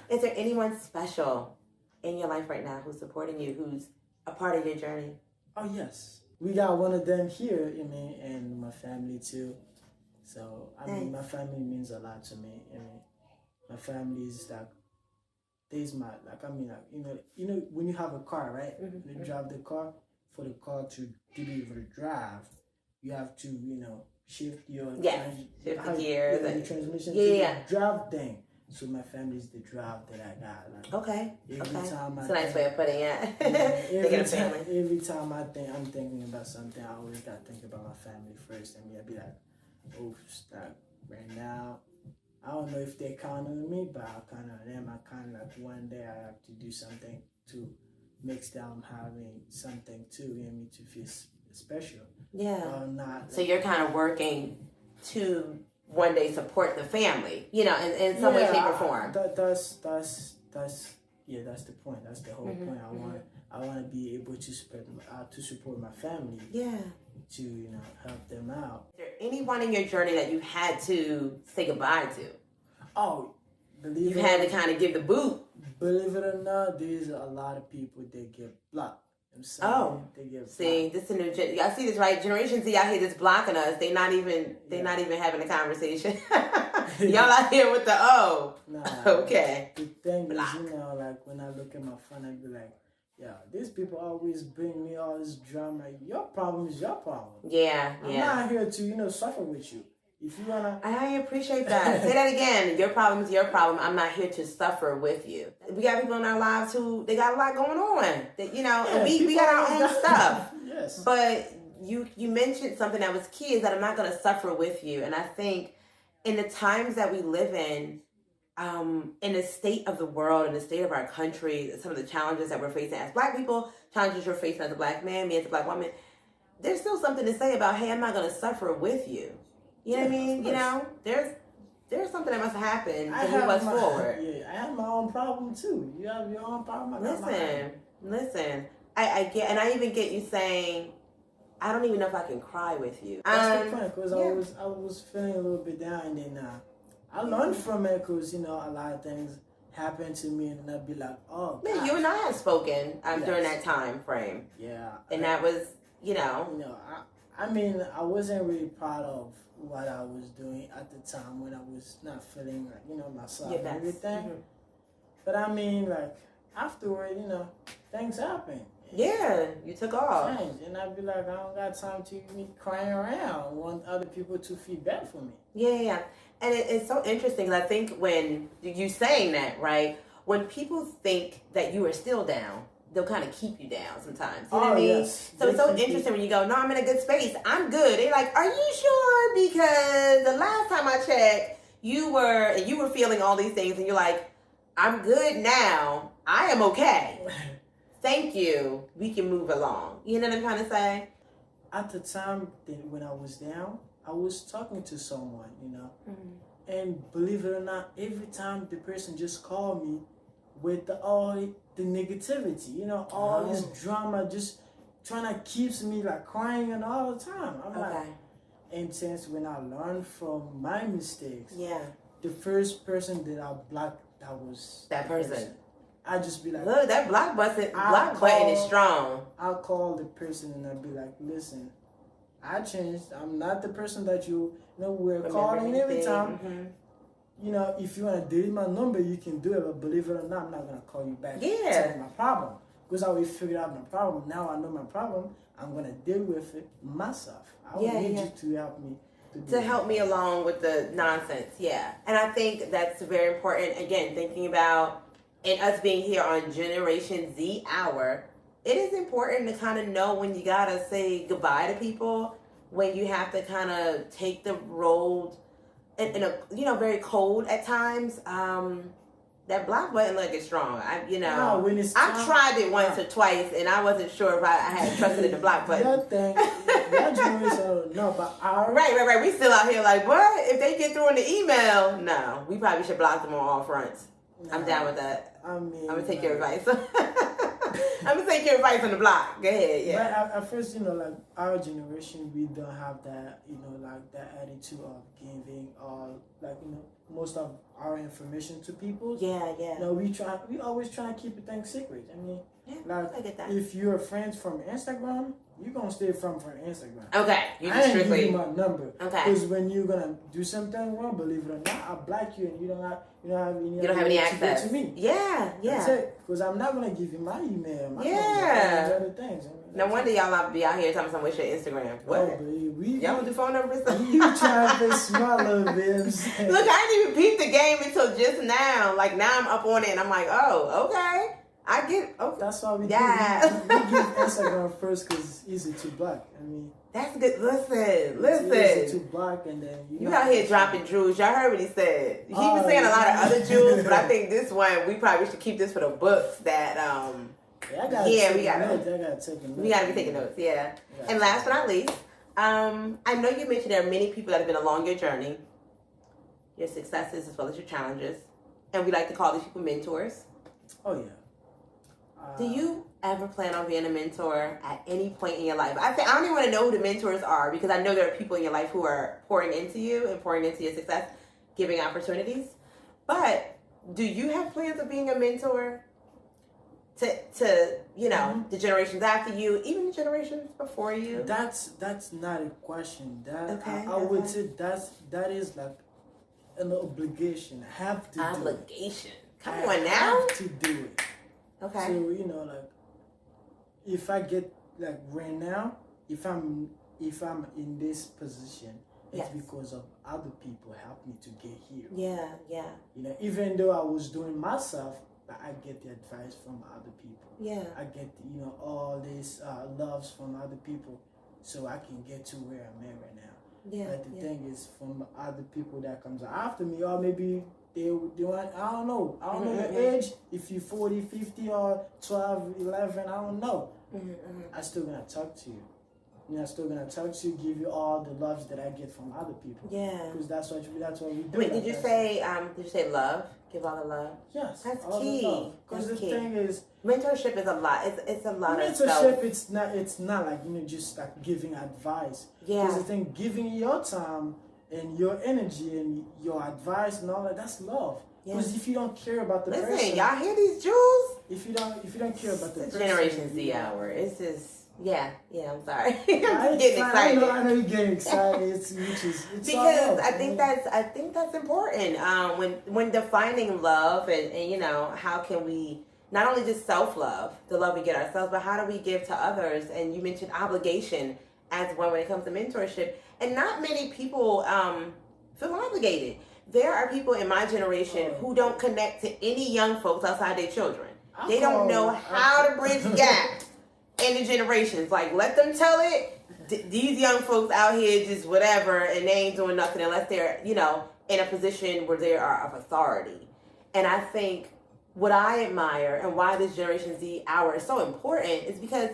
is there anyone special in your life right now who's supporting you, who's a part of your journey? Oh, yes. We got one of them here, and my family too. So, my family means a lot to me. My family is like, when you have a car, right? You drive the car, for the car to be able to drive, you have to, shift your shift the gears and and transmission to the drive thing. So my family is the drive that I got. Like, okay. Every time it's a nice way of putting it. Every time I'm thinking about something, I always got to think about my family first. And I'd be like, oh, stop. Right now, I don't know if they count on me, but I kind of them. I kind of like one day I have to do something to make them having something too, to feel special. Yeah. Not. So you're kind of working to one day support the family, in some way, shape, or form. That's the point. That's the whole point. I want to be able to support my family. Yeah. To help them out. Is there anyone in your journey that you had to say goodbye to? Oh, you had to kind of give the boot. Believe it or not, there's a lot of people that get blocked. They get see, this is a new y'all see this, right? Generation Z out here that's blocking us. They're not even having a conversation. Y'all out here with the okay. The thing is, like when I look at my phone, I be like, yeah, these people always bring me all this drama. Your problem is your problem. Yeah. I'm not here to, suffer with you. If you wanna, I appreciate that. Say that again. Your problem is your problem. I'm not here to suffer with you. We got people in our lives who they got a lot going on. That and we got our own stuff. Yes. But you mentioned something that was key is that I'm not going to suffer with you. And I think in the times that we live in the state of the world, in the state of our country, some of the challenges that we're facing as Black people, challenges you're facing as a Black man, me as a Black woman, there's still something to say about, hey, I'm not going to suffer with you. You know what I mean? There's something that must happen to move us forward. Yeah, I have my own problem too. You have your own problem. Listen. I get, and I even get you saying, I don't even know if I can cry with you. That's the point, because I was feeling a little bit down, and then I learned from it, because a lot of things happened to me, and I'd be like, oh, man, you and I have spoken during that time frame. Yeah, and that was, I wasn't really proud of what I was doing at the time when I was not feeling like, myself and everything. Mm-hmm. But afterward, things happen. Yeah, you took off. And I'd be like, I don't got time to be crying around. I want other people to feel bad for me. Yeah. And it's so interesting. I think when you saying that, right, when people think that you are still down, they'll kind of keep you down sometimes. You know what I mean? Yes. So it's so interesting when you go, no, I'm in a good space. I'm good. They're like, are you sure? Because the last time I checked, you were feeling all these things, and you're like, I'm good now. I am okay. Thank you. We can move along. You know what I'm trying to say? At the time when I was down, I was talking to someone, and believe it or not, every time the person just called me with all the negativity, all this drama, just trying to keep me like crying and all the time. I'm like, and since when I learned from my mistakes, the first person that I blocked, that was that person. I just be like, look, that block button is strong. I'll call the person and I'll be like, listen, I changed. I'm not the person that we're calling every time. Mm-hmm. If you want to delete my number, you can do it. But believe it or not, I'm not going to call you back. Yeah. Tell me my problem. Because I already figured out my problem. Now I know my problem. I'm going to deal with it myself. I don't need you to help me. To help me along with the nonsense. Yeah. And I think that's very important. Again, thinking about and us being here on Generation Z Hour, it is important to kind of know when you got to say goodbye to people, when you have to kind of take the road in a, very cold at times. That block button is strong. I've tried it once or twice, and I wasn't sure if I had trusted in the block button. That generation, no, but our... Right. We still out here like, what? If they get through in the email, no. We probably should block them on all fronts. No, I'm down with that. I'm going to take your advice. I'm gonna take your advice on the block. Go ahead, yeah. But at first, like our generation, we don't have that, like that attitude of giving or like, most of our information to people. Yeah, yeah. We always try to keep things secret. I mean, I get that. If you're friends from Instagram, you're gonna stay from Instagram. Okay, you just I ain't strictly give you my number. Okay. Because when you're gonna do something wrong, believe it or not, I block you and you don't have any to access get to me. Yeah. That's it. Because I'm not gonna give you my email. My other things. No wonder y'all not be out here talking about what's your Instagram. What? Oh, y'all want the phone numbers? You trying to be smart, little bibs. Look, I didn't even peep the game until just now. Like now I'm up on it and I'm like, oh, okay. I get okay. That's why we do. We give Instagram first because it's easy to block. I mean, that's good. Listen. It's easy to block and then you out here dropping jewels. Y'all heard what he said. He was saying a lot of other jewels, but I think this one we probably should keep this for the books. That we gotta take notes. We gotta be taking notes. Yeah. And last but not least, I know you mentioned there are many people that have been along your journey, your successes as well as your challenges, and we like to call these people mentors. Oh yeah. Do you ever plan on being a mentor at any point in your life? I don't even want to know who the mentors are because I know there are people in your life who are pouring into you and pouring into your success, giving opportunities. But do you have plans of being a mentor to the generations after you, even the generations before you? That's not a question. I would say that is like an obligation. I have to obligation. Come I on now. have to do it. Okay. So like if I get like right now, if I'm in this position, it's because of other people helped me to get here. Yeah. Even though I was doing myself, but I get the advice from other people. Yeah. I get all these loves from other people, so I can get to where I'm at right now. Yeah. But the thing is, from other people that comes after me, or maybe they want, I don't know your age, if you're 40, 50, or 12, 11, I don't know. I'm still going to talk to you. I'm still going to talk to you, give you all the loves that I get from other people. Yeah. Because that's what we do. Wait, did you say love? Give all the love? Yes. That's all key. The love. Because the thing is, mentorship is a lot. It's a lot of stuff. Mentorship, it's not like, just like giving advice. Yeah. Because the thing, giving your time and your energy and your advice and all that's love. Because if you don't care about the person, listen, y'all hear these jewels? If you don't care about the person, Generation Z hour. It's just I'm sorry. I'm getting excited. I know you're getting excited. It's because I think that's important. When defining love and how can we not only just self-love, the love we get ourselves, but how do we give to others? And you mentioned obligation as one when it comes to mentorship. And not many people feel obligated. There are people in my generation who don't connect to any young folks outside their children. They don't know how to bridge the gap in the generations. Like, let them tell it. These young folks out here just whatever, and they ain't doing nothing unless they're, in a position where they are of authority. And I think what I admire and why this Generation Z hour is so important is because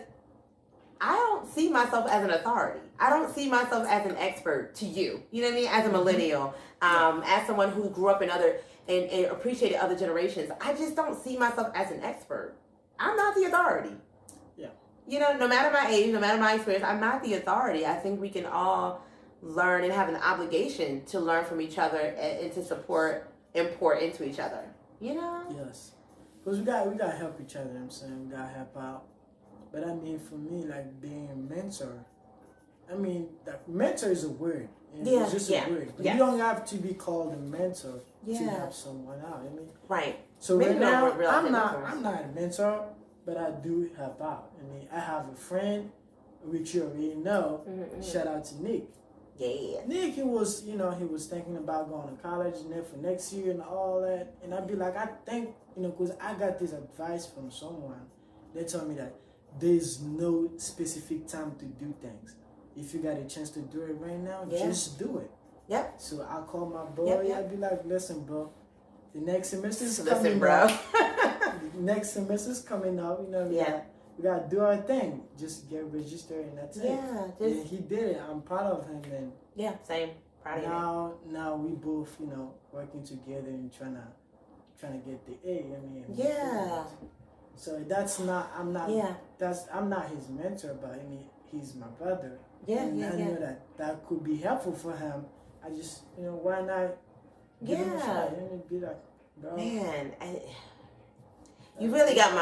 I don't see myself as an authority. I don't see myself as an expert to you. You know what I mean? As a millennial, as someone who grew up in other and appreciated other generations, I just don't see myself as an expert. I'm not the authority. Yeah. No matter my age, no matter my experience, I'm not the authority. I think we can all learn and have an obligation to learn from each other and to support and pour into each other. Yes. Because we gotta help each other. I'm saying we gotta help out. But I mean, for me, like being a mentor, like mentor is a word. It's just a word. But you don't have to be called a mentor to help someone out. Right. So right now, I'm not a mentor, but I do help out. I have a friend, which you already know. Shout out to Nick. Yeah. Nick, he was thinking about going to college and then for next year and all that. And I'd be like, I think, because I got this advice from someone. They told me that there's no specific time to do things. If you got a chance to do it right now, just do it. Yep. So I call my boy. I'd be like, listen, bro. The next semester's coming Listen, bro. The next semester's coming up. We gotta do our thing. Just get registered and that's it. And he did it. I'm proud of him. And same. Proud of him. Now we both, working together and trying to get the A. So that's not. I'm not. Yeah. I'm not his mentor, but I mean, he's my brother. Yeah, and yeah, I yeah. know that could be helpful for him. I just, why not give him a shot and be like, bro. Man, you really got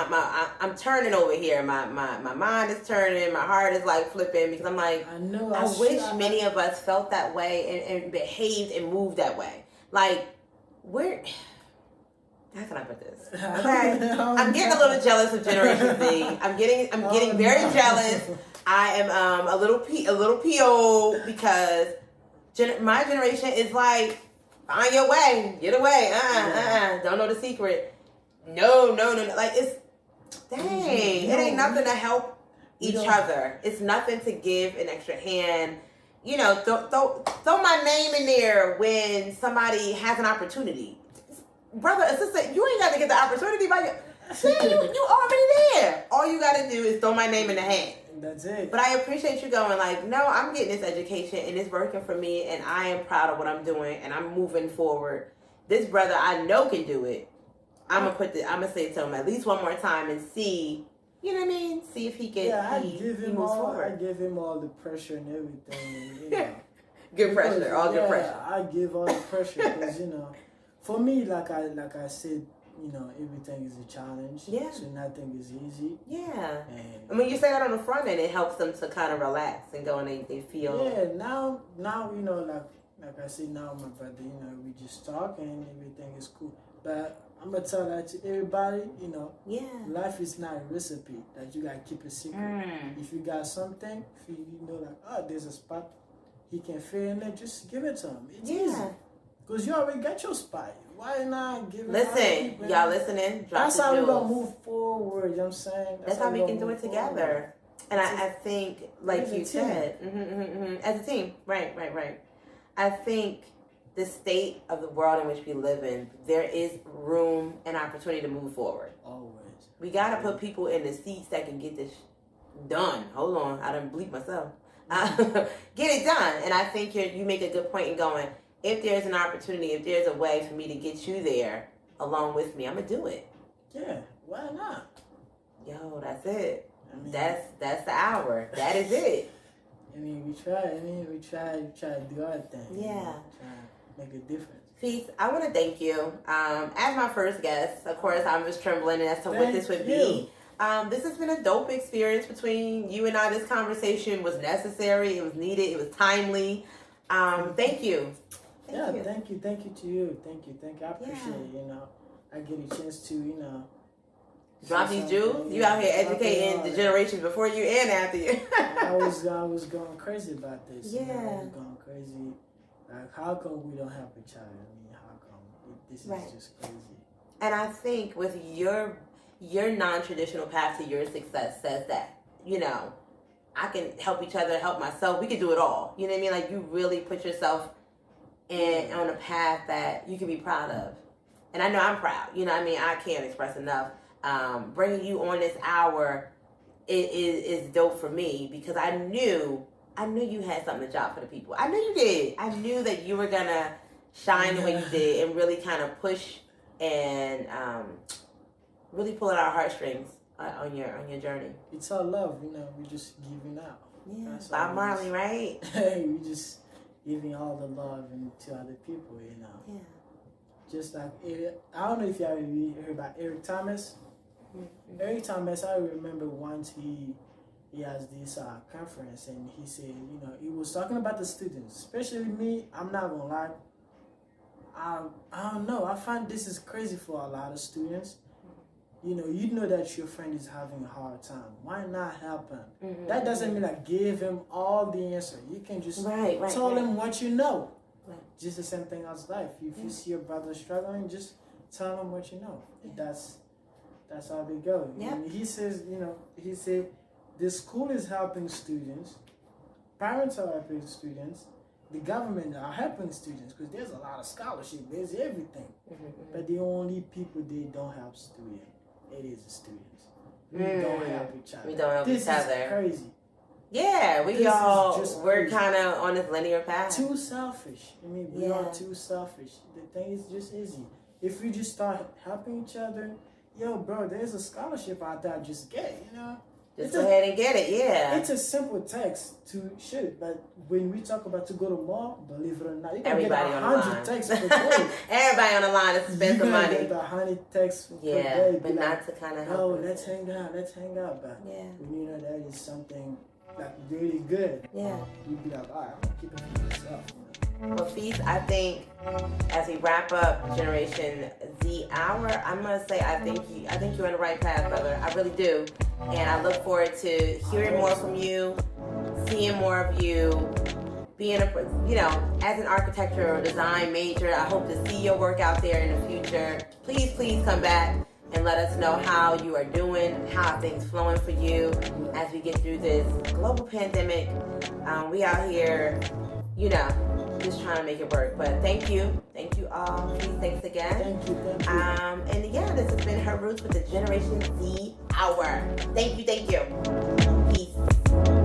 I'm turning over here. My mind is turning. My heart is like flipping because I'm like, I wish many of us felt that way and behaved and moved that way. Like, how can I put this? Okay, I'm getting a little jealous of Generation Z. I'm getting very jealous. I am a little PO because my generation is like, find your way, get away, don't know the secret. No. Like, it's, dang, it ain't nothing to help each other. It's nothing to give an extra hand. Throw my name in there when somebody has an opportunity. Brother or sister, you ain't got to get the opportunity by you already there. All you got to do is throw my name in the hat. That's it. But I appreciate you going like, no, I'm getting this education and it's working for me and I am proud of what I'm doing and I'm moving forward. This brother I know can do it. I'm gonna say it to him at least one more time and see, you know what I mean? See if he can. Yeah, I give him all the pressure and everything. Good pressure, good pressure. I give all the pressure because for me, like I said, everything is a challenge. Yeah. So nothing is easy. Yeah. And when you say that on the front end, it helps them to kind of relax and go and they feel. Yeah. Now like I said, now my brother, we just talk and everything is cool. But I'm gonna tell that to everybody, Yeah. life is not a recipe that you gotta keep a secret. If you got something, if like, there's a spot he can fit in there, just give it to him. It's easy. Because you already got your spot. Why not give it? Listen, y'all listening? That's how we gonna move forward. You know what I'm saying? That's how we can do it together. And I think, like you said, as a team, right. I think the state of the world in which we live in, there is room and opportunity to move forward. Always. We got to put people in the seats that can get this done. Hold on. I done bleep myself. Get it done. And I think you make a good point in going, if there's an opportunity, if there's a way for me to get you there along with me, I'm going to do it. Yeah. Why not? Yo, that's it. That's the hour. That is it. We try to do our thing. Yeah. Try to make a difference. Fils, I want to thank you. As my first guest, of course, I'm just trembling as to what this would be. This has been a dope experience between you and I. This conversation was necessary. It was needed. It was timely. Thank you. Thank you. Thank you to you. Thank you. I appreciate it. I get a chance to, drop these jewels. You out here educating the generations before you and after you. I was going crazy about this. Yeah. I was going crazy. Like, how come we don't have a child? How come this is just crazy? And I think with your non-traditional path to your success says that, I can help each other, help myself. We can do it all. You know what I mean? Like, you really put yourself on a path that you can be proud of. And I know I'm proud. You know what I mean? I can't express enough. Bringing you on this hour is dope for me because I knew you had something to drop for the people. I knew you did. I knew that you were gonna shine the way you did and really kind of push and really pull at our heartstrings on your journey. It's all love, we're just giving out. Yeah, Bob Marley, right? We just giving all the love to other people, Yeah. Just like I don't know if you ever heard about Eric Thomas. Mm-hmm. Eric Thomas, I remember once he has this conference and he said, he was talking about the students, especially me. I'm not gonna lie. I don't know. I find this is crazy for a lot of students. You know that your friend is having a hard time. Why not help him? Mm-hmm. That doesn't mean like give him all the answer. You can just tell him what you know. Right. Just the same thing as life. If you see your brother struggling, just tell him what you know. That's how they go. Yeah. And he says, he said, the school is helping students, parents are helping students, the government are helping students because there's a lot of scholarship, there's everything. Mm-hmm. But the only people they don't help students, it is the students. We don't help each other. We don't help each other. This is crazy. Yeah, we're kind of on this linear path. Too selfish. We are too selfish. The thing is just easy. If we just start helping each other, yo, bro, there's a scholarship out there. Just get it, you know. Just go ahead and get it, yeah. It's a simple text to shoot, but when we talk about to go to mall, believe it or not, you can Everybody get on the 100 line. texts per day. Everybody on the line to spend some money. You can get 100 texts per Yeah, day. but not to kind of help. Oh, let's hang out. But Yeah. when you know that is something like really good, Yeah. you'd be like, all right, I'm gonna keep it for myself. Well, Fils, I think as we wrap up Generation Z Hour, I'm gonna say I think you're on the right path, brother. I really do, and I look forward to hearing more from you, seeing more of you, being as an architecture or design major. I hope to see your work out there in the future. Please come back and let us know how you are doing, how things flowing for you as we get through this global pandemic. We out here, just trying to make it work. But thank you all. Please, thanks again. Thank you. And yeah, this has been Her Roots with the Generation Z Hour. Thank you. Peace.